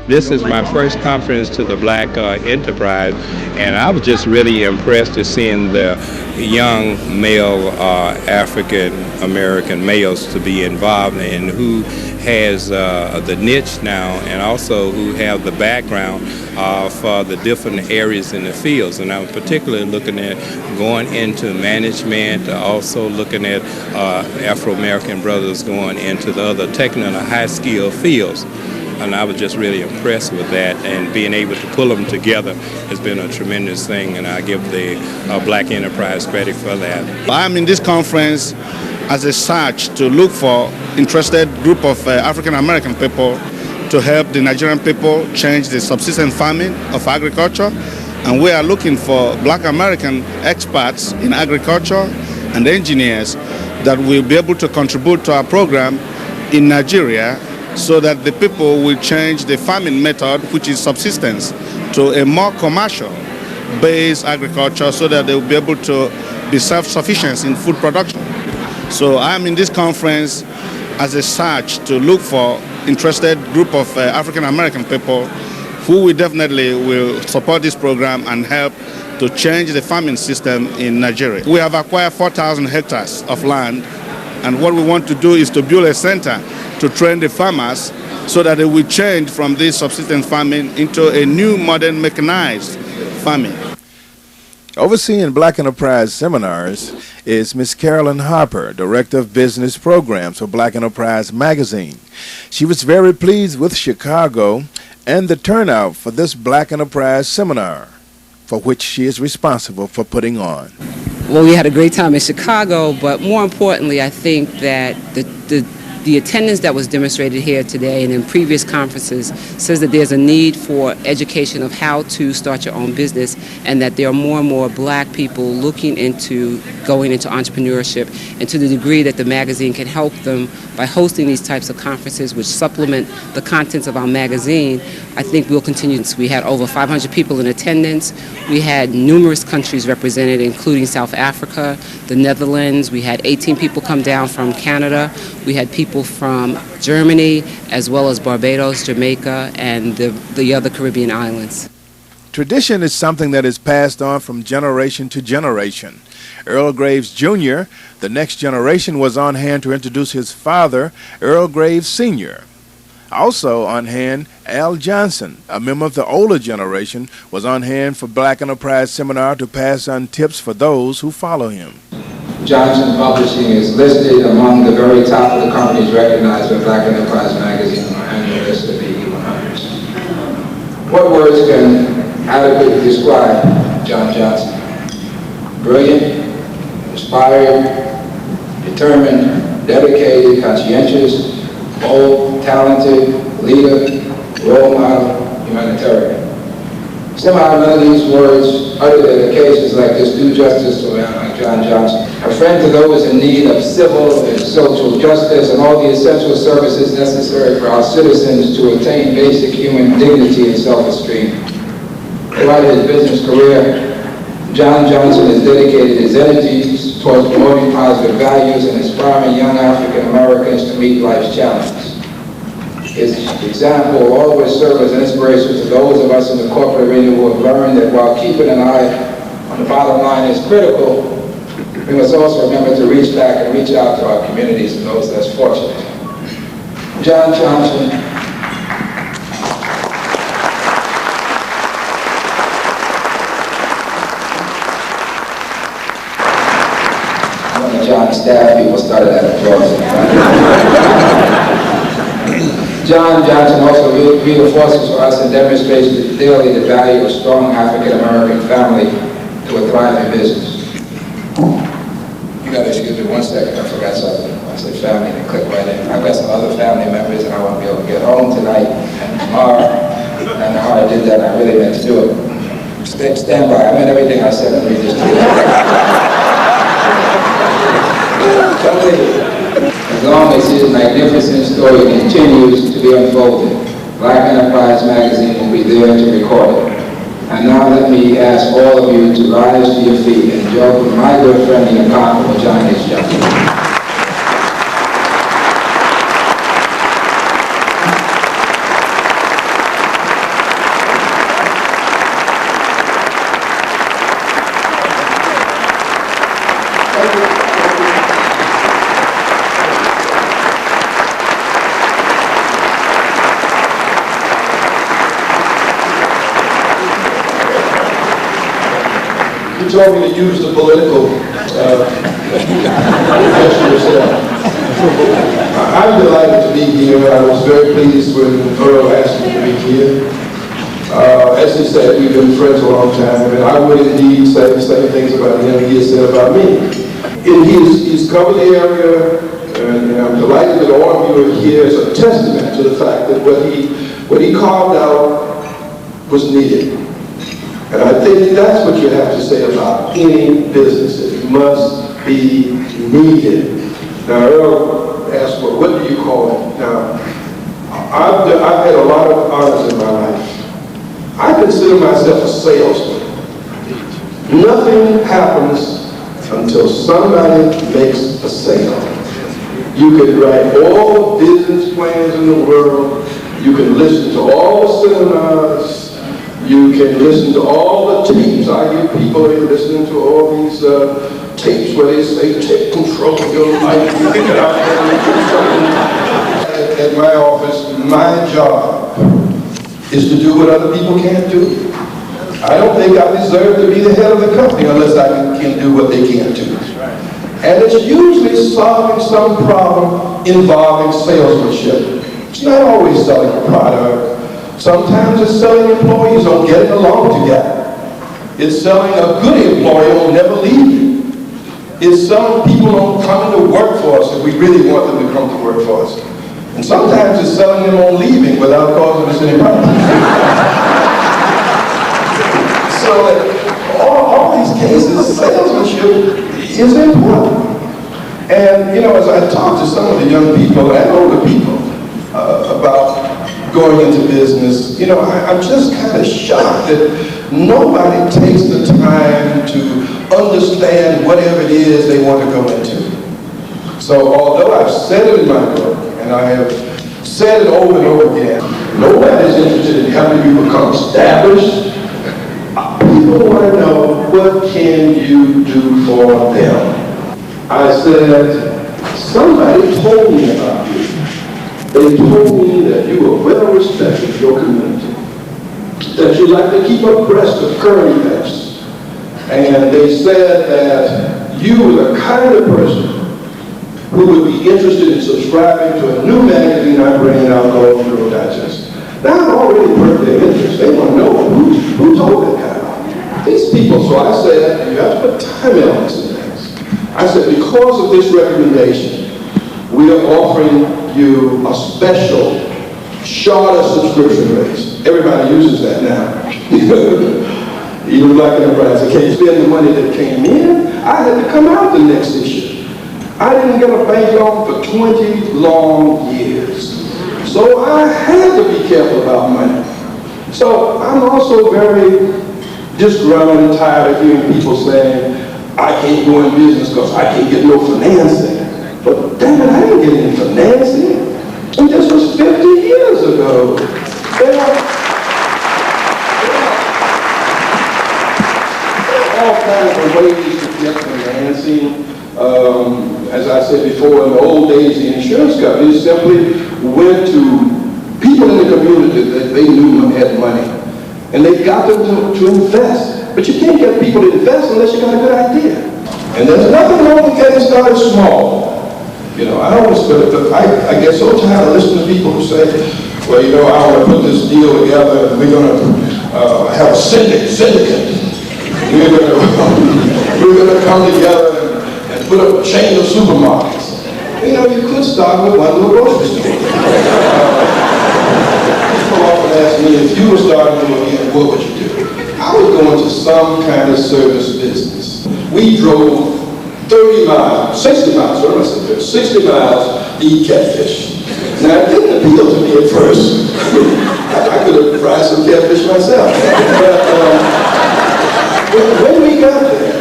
This is my first conference to the Black Enterprise, and I was just really impressed to seeing the young male African American males to be involved and who has the niche now and also who have the background for the different areas in the fields. And I'm particularly looking at going into management, also looking at Afro-American brothers going into the other technical high-skill fields. And I was just really impressed with that, and being able to pull them together has been a tremendous thing, and I give the Black Enterprise credit for that. I'm in this conference as a search to look for interested group of African American people to help the Nigerian people change the subsistence farming of agriculture, and we are looking for Black American experts in agriculture and engineers that will be able to contribute to our program in Nigeria, so that the people will change the farming method, which is subsistence, to a more commercial-based agriculture, so that they will be able to be self-sufficient in food production. So I'm in this conference as a search to look for interested group of African American people who will definitely will support this program and help to change the farming system in Nigeria. We have acquired 4,000 hectares of land, and what we want to do is to build a center to train the farmers so that they will change from this subsistence farming into a new modern mechanized farming. Overseeing Black Enterprise seminars is Ms. Carolyn Harper, Director of Business Programs for Black Enterprise Magazine. She was very pleased with Chicago and the turnout for this Black Enterprise seminar, for which she is responsible for putting on. Well, we had a great time in Chicago, but more importantly, I think that the attendance that was demonstrated here today and in previous conferences says that there's a need for education of how to start your own business, and that there are more and more Black people looking into going into entrepreneurship, and to the degree that the magazine can help them by hosting these types of conferences which supplement the contents of our magazine. I think we'll continue. We had over 500 people in attendance. We had numerous countries represented, including South Africa, the Netherlands. We had 18 people come down from Canada. We had people from Germany, as well as Barbados, Jamaica, and the other Caribbean islands. Tradition is something that is passed on from generation to generation. Earl Graves Jr., the next generation, was on hand to introduce his father, Earl Graves Sr. Also on hand, Al Johnson, a member of the older generation, was on hand for Black Enterprise Seminar to pass on tips for those who follow him. Johnson Publishing is listed among the very top of the companies recognized by Black Enterprise Magazine on our annual list of the 100s. What words can adequately describe John Johnson? Brilliant, inspired, determined, dedicated, conscientious, bold, talented, leader, role model, humanitarian. Somehow none of these words, uttered at occasions like this, do justice to a man like John Johnson. A friend to those in need of civil and social justice and all the essential services necessary for our citizens to attain basic human dignity and self-esteem. Throughout his business career, John Johnson has dedicated his energies towards promoting positive values and inspiring young African Americans to meet life's challenges. His example will always serve as an inspiration to those of us in the corporate arena who have learned that while keeping an eye on the bottom line is critical, we must also remember to reach back and reach out to our communities and those less fortunate. John Johnson. One of John's staff people started that applause. John Johnson also reinforces for us and demonstrates daily the value of a strong African American family to a thriving business. You gotta excuse me 1 second, I forgot something. I said family and click right in. I've got some other family members and I want to be able to get home tonight and tomorrow. And how I did that, I really meant to do it. Stand by, I meant everything I said. Let me just do that. As long as his magnificent story continues to be unfolded, Black Enterprise Magazine will be there to record it. And now let me ask all of you to rise to your feet and join my good friend and incomparable John H. Johnson. You told me to use the political gesture yourself. I'm delighted to be here. I was very pleased when Earl asked me to be here. As he said, we've been friends a long time, and I would indeed say the same things about him he has said about me. And he's covered the area, and I'm delighted that all of you are here as a testament to the fact that what he carved out was needed. And I think that's what you have to say about any business. It must be needed. Now, Earl asked, well, what do you call it? Now, I've had a lot of honors in my life. I consider myself a salesman. Nothing happens until somebody makes a sale. You can write all the business plans in the world. You can listen to all the seminars. You can listen to all the tapes. I hear people listening to all these tapes where they say, take control of your life. You get out there and do something. At my office, my job is to do what other people can't do. I don't think I deserve to be the head of the company unless I can do what they can't do. And it's usually solving some problem involving salesmanship. It's not always selling a product. Sometimes it's selling employees on getting along together. It's selling a good employee who will never leave you. It's selling people on coming to work for us if we really want them to come to work for us. And sometimes it's selling them on leaving without causing us any problems. So all these cases, salesmanship is important. And you know, as I talk to some of the young people and older people about going into business, you know, I'm just kind of shocked that nobody takes the time to understand whatever it is they want to go into. So although I've said it in my book, and I have said it over and over again, nobody's interested in helping you become established. People want to know, what can you do for them? I said, somebody told me about you. They told me that you were well respected in your community, that you like to keep abreast of current events, and they said that you were the kind of person who would be interested in subscribing to a new magazine I'm bringing out called Entrepreneurial Digest. Now I've already perked their interest. They want to know who told that guy. These people, so I said, you have to put time elements in things. I said, because of this recommendation, we are offering you a special, shorter subscription rates. Everybody uses that now. Even Black Enterprise, they can't spend the money that came in. I had to come out the next issue. I didn't get a bank loan for 20 long years. So I had to be careful about money. So I'm also very disgruntled and tired of hearing people saying, I can't go in business because I can't get no financing. But damn it, I didn't get any financing. And this was 50 years ago. There are all kinds of ways to get financing. As I said before, in the old days, the insurance companies simply went to people in the community that they knew had money. And they got them to invest. But you can't get people to invest unless you got a good idea. And there's nothing wrong with getting started small. You know, I get so tired of listening to people who say, well, you know, I want to put this deal together and we're going to have a syndicate. We're going to come together and put up a chain of supermarkets. You know, you could start with one little grocery store. People often ask me, if you were starting again, what would you do? I would go into some kind of service business. We drove 30 miles, 60 miles, what am I saying? 60 miles to eat catfish. Now, it didn't appeal to me at first. I could have fried some catfish myself. But when we got there,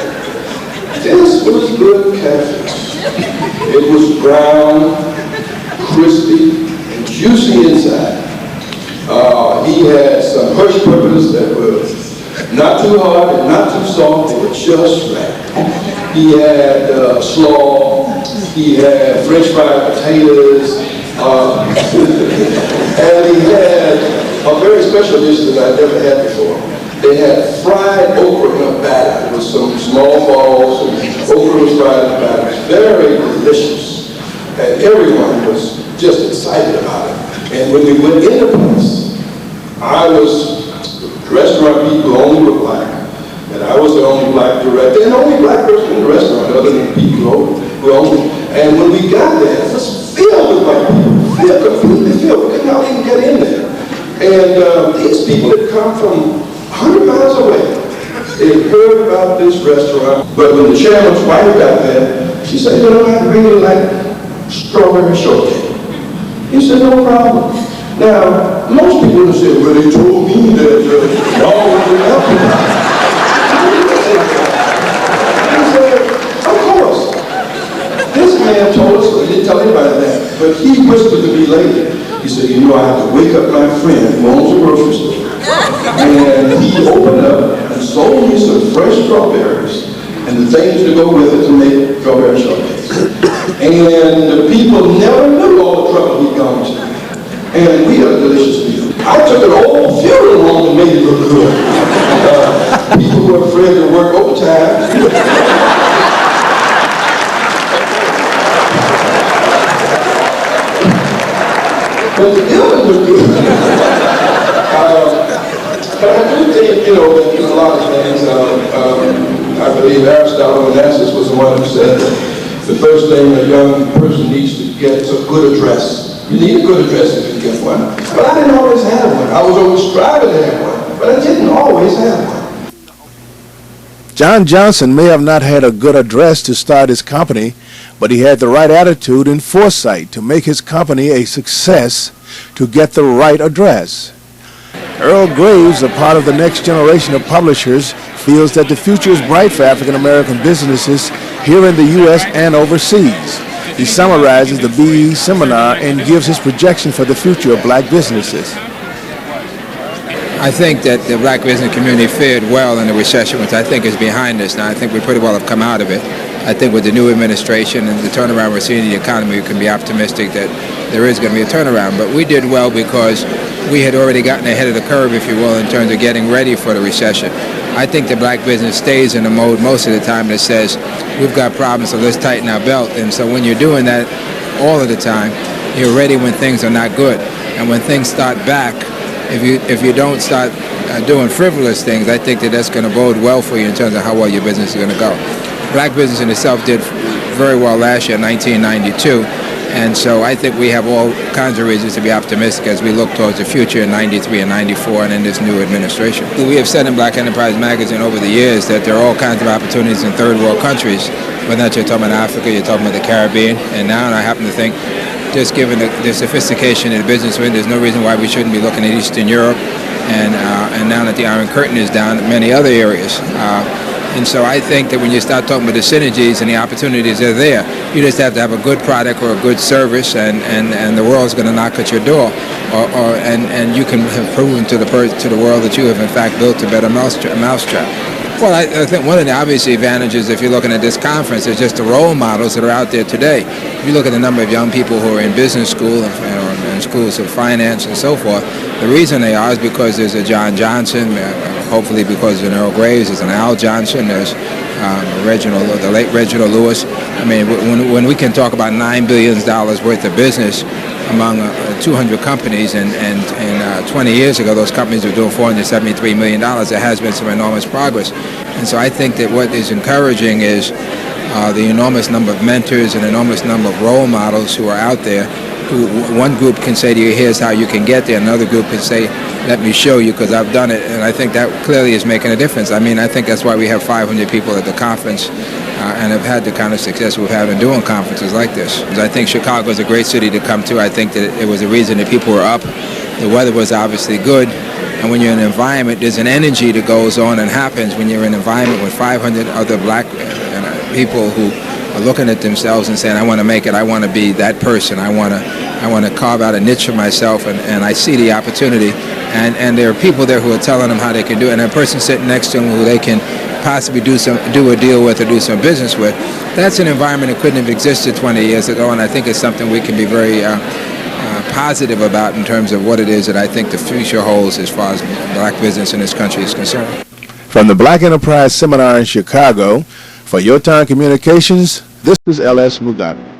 this was good catfish. It was brown, crispy, and juicy inside. He had some hush peppers that were not too hard and not too soft, they were just right. He had slaw, he had French fried potatoes, and he had a very special dish that I'd never had before. They had fried okra in a batter with some small balls, and okra was fried in a batter. It was very delicious, and everyone was just excited about it. And when we went in the place, the restaurant people only were black, and I was the only black director, and the only black person in the restaurant other than the people who owned it. And when we got there, it was filled with white people, completely filled. We could not even get in there. And these people had come from 100 miles away. They had heard about this restaurant, but when the chairman's wife got there, she said, you know, I'd really like strawberry shortcake. He said, no problem. Now, most people would have said, well, they told me that y'all would help me. He said, of course. This man told us, he didn't tell anybody that, but he whispered to me later. He said, you know, I had to wake up my friend who owns a grocery store. And he opened up and sold me some fresh strawberries and the things to go with it to make strawberry shortcakes. And the people never knew all the trouble he'd gone to. And we had a delicious meal. I took an old funeral home and made it look good. People who were afraid to work overtime. But the building was good. But I do think, you know, that there's a lot of things. I believe Aristotle Onassis was the one who said that the first thing a young person needs to get is a good address. You need a good address if you get one. But I didn't always have one. I was always striving to have one, but I didn't always have one. John Johnson may have not had a good address to start his company, but he had the right attitude and foresight to make his company a success to get the right address. Earl Graves, a part of the next generation of publishers, feels that the future is bright for African American businesses here in the U.S. and overseas. He summarizes the BE seminar and gives his projection for the future of black businesses. I think that the black business community fared well in the recession, which I think is behind us now. I think we pretty well have come out of it. I think with the new administration and the turnaround we're seeing in the economy, we can be optimistic that there is going to be a turnaround. But we did well because we had already gotten ahead of the curve, if you will, in terms of getting ready for the recession. I think the black business stays in a mode most of the time that says, we've got problems, so let's tighten our belt. And so when you're doing that all of the time, you're ready when things are not good. And when things start back, if you don't start doing frivolous things, I think that that's going to bode well for you in terms of how well your business is going to go. Black business in itself did very well last year, 1992. And so I think we have all kinds of reasons to be optimistic as we look towards the future in 93 and 94 and in this new administration. We have said in Black Enterprise Magazine over the years that there are all kinds of opportunities in third world countries, whether you're talking about Africa, you're talking about the Caribbean, and now I happen to think just given the sophistication of the business we're in, there's no reason why we shouldn't be looking at Eastern Europe and now that the Iron Curtain is down, many other areas. And so I think that when you start talking about the synergies and the opportunities that are there, you just have to have a good product or a good service, and the world's going to knock at your door, and you can have proven to the world that you have in fact built a better mousetrap. Well, I think one of the obvious advantages, if you're looking at this conference, is just the role models that are out there today. If you look at the number of young people who are in business school and schools of finance and so forth, the reason they are is because there's a John Johnson, hopefully because there's an Earl Graves, there's an Al Johnson, there's the late Reginald Lewis. I mean, when we can talk about $9 billion worth of business among 200 companies, and 20 years ago those companies were doing $473 million, there has been some enormous progress. And so I think that what is encouraging is the enormous number of mentors and enormous number of role models who are out there. One group can say to you, here's how you can get there. Another group can say, let me show you because I've done it. And I think that clearly is making a difference. I mean, I think that's why we have 500 people at the conference and have had the kind of success we've had in doing conferences like this. I think Chicago is a great city to come to. I think that it was a reason that people were up. The weather was obviously good. And when you're in an environment, there's an energy that goes on and happens when you're in an environment with 500 other black people who are looking at themselves and saying, I want to make it, I want to be that person, I want to carve out a niche for myself, and I see the opportunity. And there are people there who are telling them how they can do it, and a person sitting next to them who they can possibly do a deal with or do some business with. That's an environment that couldn't have existed 20 years ago, and I think it's something we can be very positive about in terms of what it is that I think the future holds as far as black business in this country is concerned. From the Black Enterprise Seminar in Chicago, for Your Time Communications, this is L.S. Mugabe.